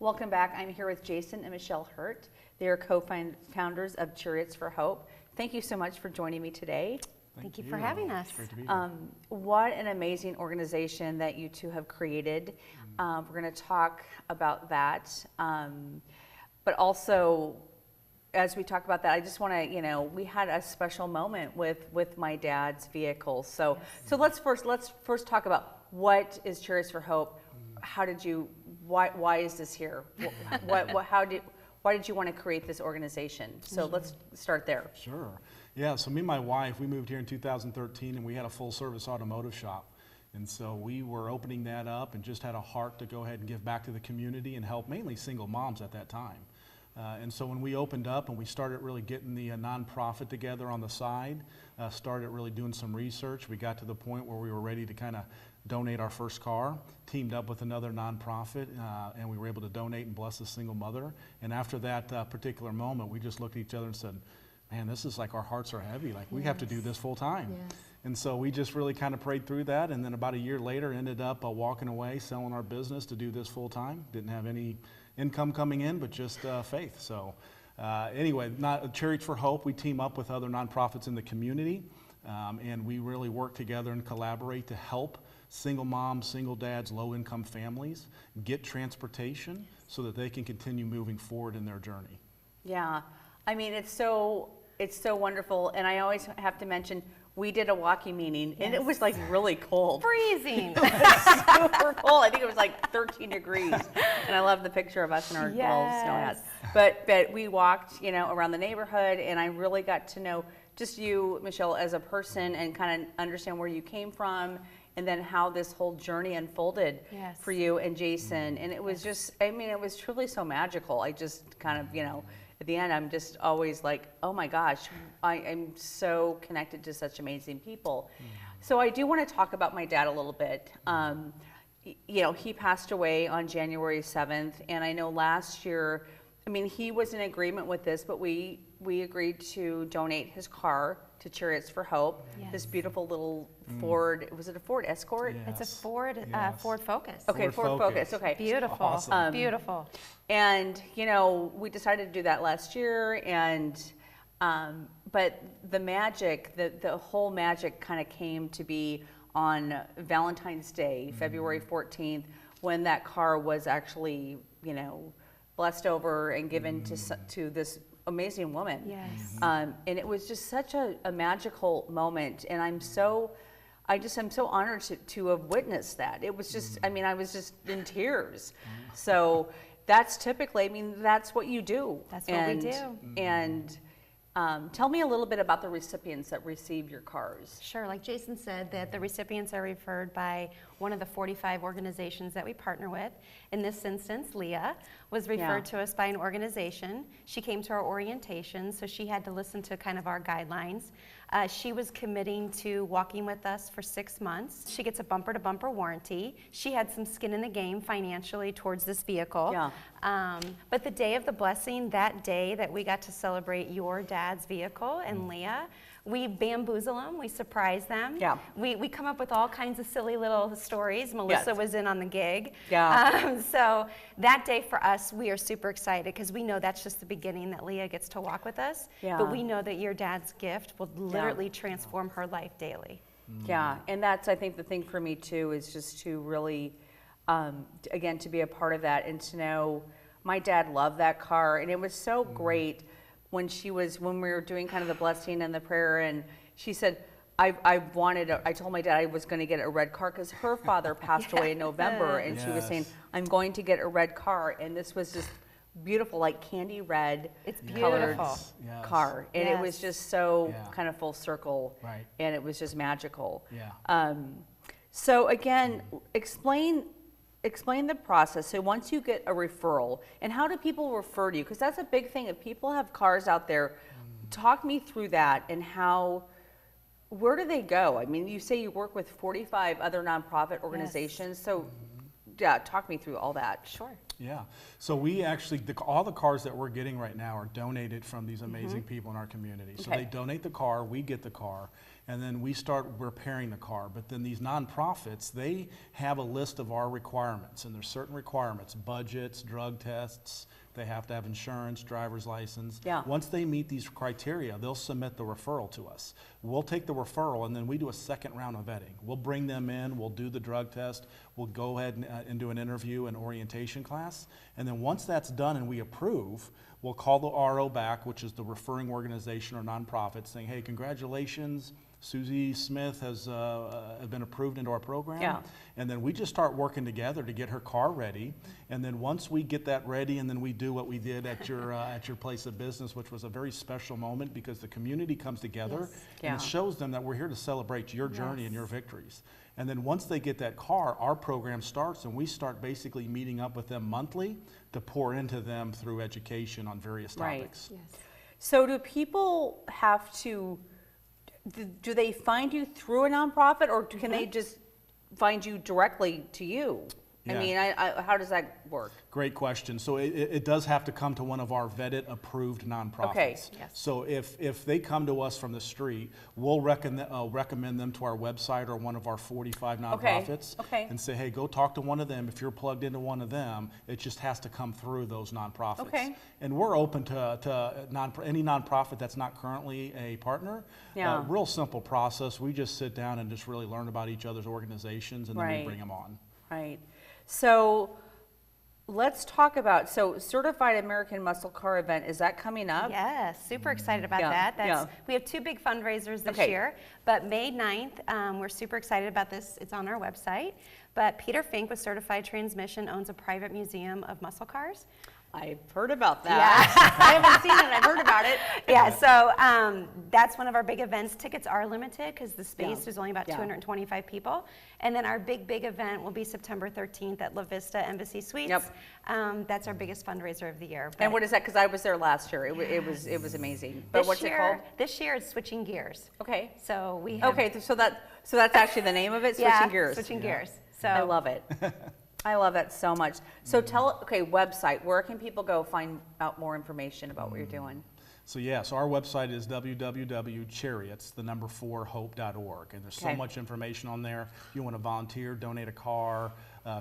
Welcome back. I'm here with Jason and Michelle Hurt. They are co-founders of Chariots for Hope. Thank you so much for joining me today. Thank you for having us. It's great to be here. What an amazing organization that you two have created. We're going to talk about that. But also, as we talk about that, I just want to, we had a special moment with my dad's vehicle. So let's first talk about what is Chariots for Hope. How did you? Why is this here? Why did you want to create this organization? So let's start there. Sure. Yeah, so me and my wife, we moved here in 2013 and we had a full service automotive shop. And so we were opening that up and just had a heart to go ahead and give back to the community and help mainly single moms at that time. And so when we opened up and we started really getting the nonprofit together on the side, started really doing some research, we got to the point where we were ready to kind of donate our first car, teamed up with another nonprofit, and we were able to donate and bless a single mother. And after that particular moment, we just looked at each other and said, man, this is like our hearts are heavy, like we have to do this full time. Yes. And so we just really kind of prayed through that, and then about a year later ended up walking away, selling our business to do this full time. Didn't have any income coming in, but just faith. So anyway, Chariots for Hope, we team up with other nonprofits in the community, and we really work together and collaborate to help single moms, single dads, low-income families get transportation so that they can continue moving forward in their journey. Yeah, I mean, it's so wonderful, and I always have to mention, we did a walkie meeting, and it was like really cold. Freezing. It was super cold. I think it was like 13 degrees, and I love the picture of us in our little snow hats. But we walked, around the neighborhood, and I really got to know just you, Michelle, as a person, and kind of understand where you came from, and then how this whole journey unfolded for you and Jason. And it was just, it was truly so magical. I just kind of, at the end, I'm just always like, oh my gosh, I am so connected to such amazing people. So I do want to talk about my dad a little bit. He passed away on January 7th, and I know last year, he was in agreement with this, but we agreed to donate his car to Chariots for Hope. Yes. This beautiful little Ford, was it a Ford Escort? Yes. It's a Ford Ford Focus. Okay, Ford Focus. Okay. Beautiful. Awesome. Beautiful. And, we decided to do that last year, and but the magic, the whole magic kind of came to be on Valentine's Day, February 14th, when that car was actually, blessed over and given to this amazing woman. Yes. And it was just such a magical moment, and I'm so honored to have witnessed that. It was just, I was just in tears. So that's typically, that's what you do. That's what we do. And tell me a little bit about the recipients that received your cars. Sure, like Jason said, that the recipients are referred by one of the 45 organizations that we partner with. In this instance, Leah was referred to us by an organization. She came to our orientation, so she had to listen to kind of our guidelines. She was committing to walking with us for 6 months. She gets a bumper-to-bumper warranty. She had some skin in the game financially towards this vehicle. Yeah. But the day of the blessing, that day that we got to celebrate your dad's vehicle and Leah, we bamboozle them, we surprise them. Yeah. We come up with all kinds of silly little stories. Melissa was in on the gig. Yeah. So that day for us, we are super excited because we know that's just the beginning, that Leah gets to walk with us. Yeah. But we know that your dad's gift will literally transform her life daily. Yeah, and that's, I think, the thing for me too, is just to really, again, to be a part of that and to know my dad loved that car, and it was so great when we were doing kind of the blessing and the prayer, and she said, I told my dad I was going to get a red car because her father passed away in November, and she was saying, I'm going to get a red car, and this was just beautiful, like candy red colored car, and it was just so kind of full circle, and it was just magical. So again, explain the process. So once you get a referral, and how do people refer to you? Because that's a big thing. If people have cars out there, talk me through that, and where do they go? You say you work with 45 other nonprofit organizations. So talk me through all that. Sure. Yeah, so we actually, all the cars that we're getting right now are donated from these amazing people in our community. So they donate the car, we get the car, and then we start repairing the car. But then these nonprofits, they have a list of our requirements, and there's certain requirements: budgets, drug tests. They have to have insurance, driver's license. Yeah. Once they meet these criteria, they'll submit the referral to us. We'll take the referral, and then we do a second round of vetting. We'll bring them in, we'll do the drug test, we'll go ahead and do an interview and orientation class. And then once that's done and we approve, we'll call the RO back, which is the referring organization or nonprofit, saying, hey, congratulations, Susie Smith has been approved into our program. Yeah. And then we just start working together to get her car ready. And then once we get that ready, and then we do what we did at your place of business, which was a very special moment because the community comes together. Yes. Yeah. And it shows them that we're here to celebrate your journey and your victories. And then once they get that car, our program starts, and we start basically meeting up with them monthly to pour into them through education on various topics. Yes. So do people have to, do they find you through a nonprofit, or can they just find you directly to you? Yeah. I mean, how does that work? Great question. So it does have to come to one of our vetted, approved nonprofits. Okay. Yes. So if they come to us from the street, we'll recommend them to our website or one of our 45 nonprofits. Okay. And say, hey, go talk to one of them. If you're plugged into one of them, it just has to come through those nonprofits. Okay. And we're open to any nonprofit that's not currently a partner. Yeah. Real simple process. We just sit down and just really learn about each other's organizations, and then Right. we bring them on. Right. So let's talk about, so Certified American Muscle Car event, is that coming up? Yes, super excited about Yeah, that. yeah. We have two big fundraisers this Okay. year, but May 9th, we're super excited about this. It's on our website. But Peter Fink with Certified Transmission owns a private museum of muscle cars. I've heard about that. I haven't seen it, I've heard about it. Yeah, so that's one of our big events. Tickets are limited because the space Yeah. is only about Yeah. 225 people. And then our big event will be September 13th at La Vista Embassy Suites. Yep. That's our biggest fundraiser of the year. And what is that? Because I was there last year. It was amazing. But what's it called? This year it's Switching Gears. Okay. So we have Okay, so that's actually the name of it, Switching yeah, Gears. Switching Gears. So I love it. I love that so much. So website, where can people go find out more information about what you're doing? So our website is www.chariots4hope.org, and there's so Okay. much information on there. If you want to volunteer, donate a car,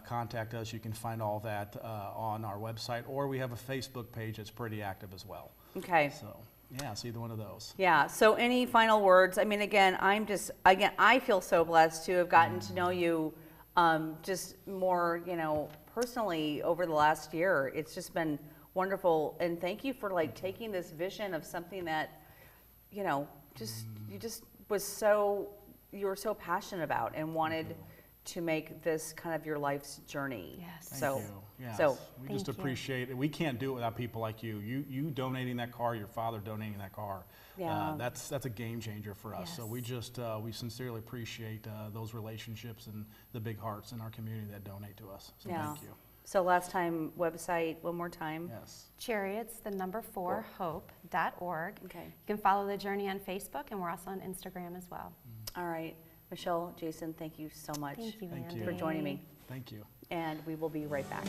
contact us, you can find all that on our website, or we have a Facebook page that's pretty active as well. Okay. So it's either one of those. Yeah, so any final words? I mean, again, I feel so blessed to have gotten to know you just more, personally over the last year. It's just been wonderful, and thank you for taking this vision of something that, you were so passionate about and wanted to make this kind of your life's journey. Yes. Thank So, you. Yes. so we just Thank you. appreciate it. We can't do it without people like you. You donating that car, your father donating that car. Yeah. That's a game changer for us. So we Yes. just we sincerely appreciate those relationships and the big hearts in our community that donate to us. So yeah. thank you. So last time, website, one more time. Yes. Chariots, the number 4hope.org. Okay. You can follow the journey on Facebook, and we're also on Instagram as well. All right. Michelle, Jason, thank you so much Thank you, Thank Andy. you. for joining me. Thank you. And we will be right back.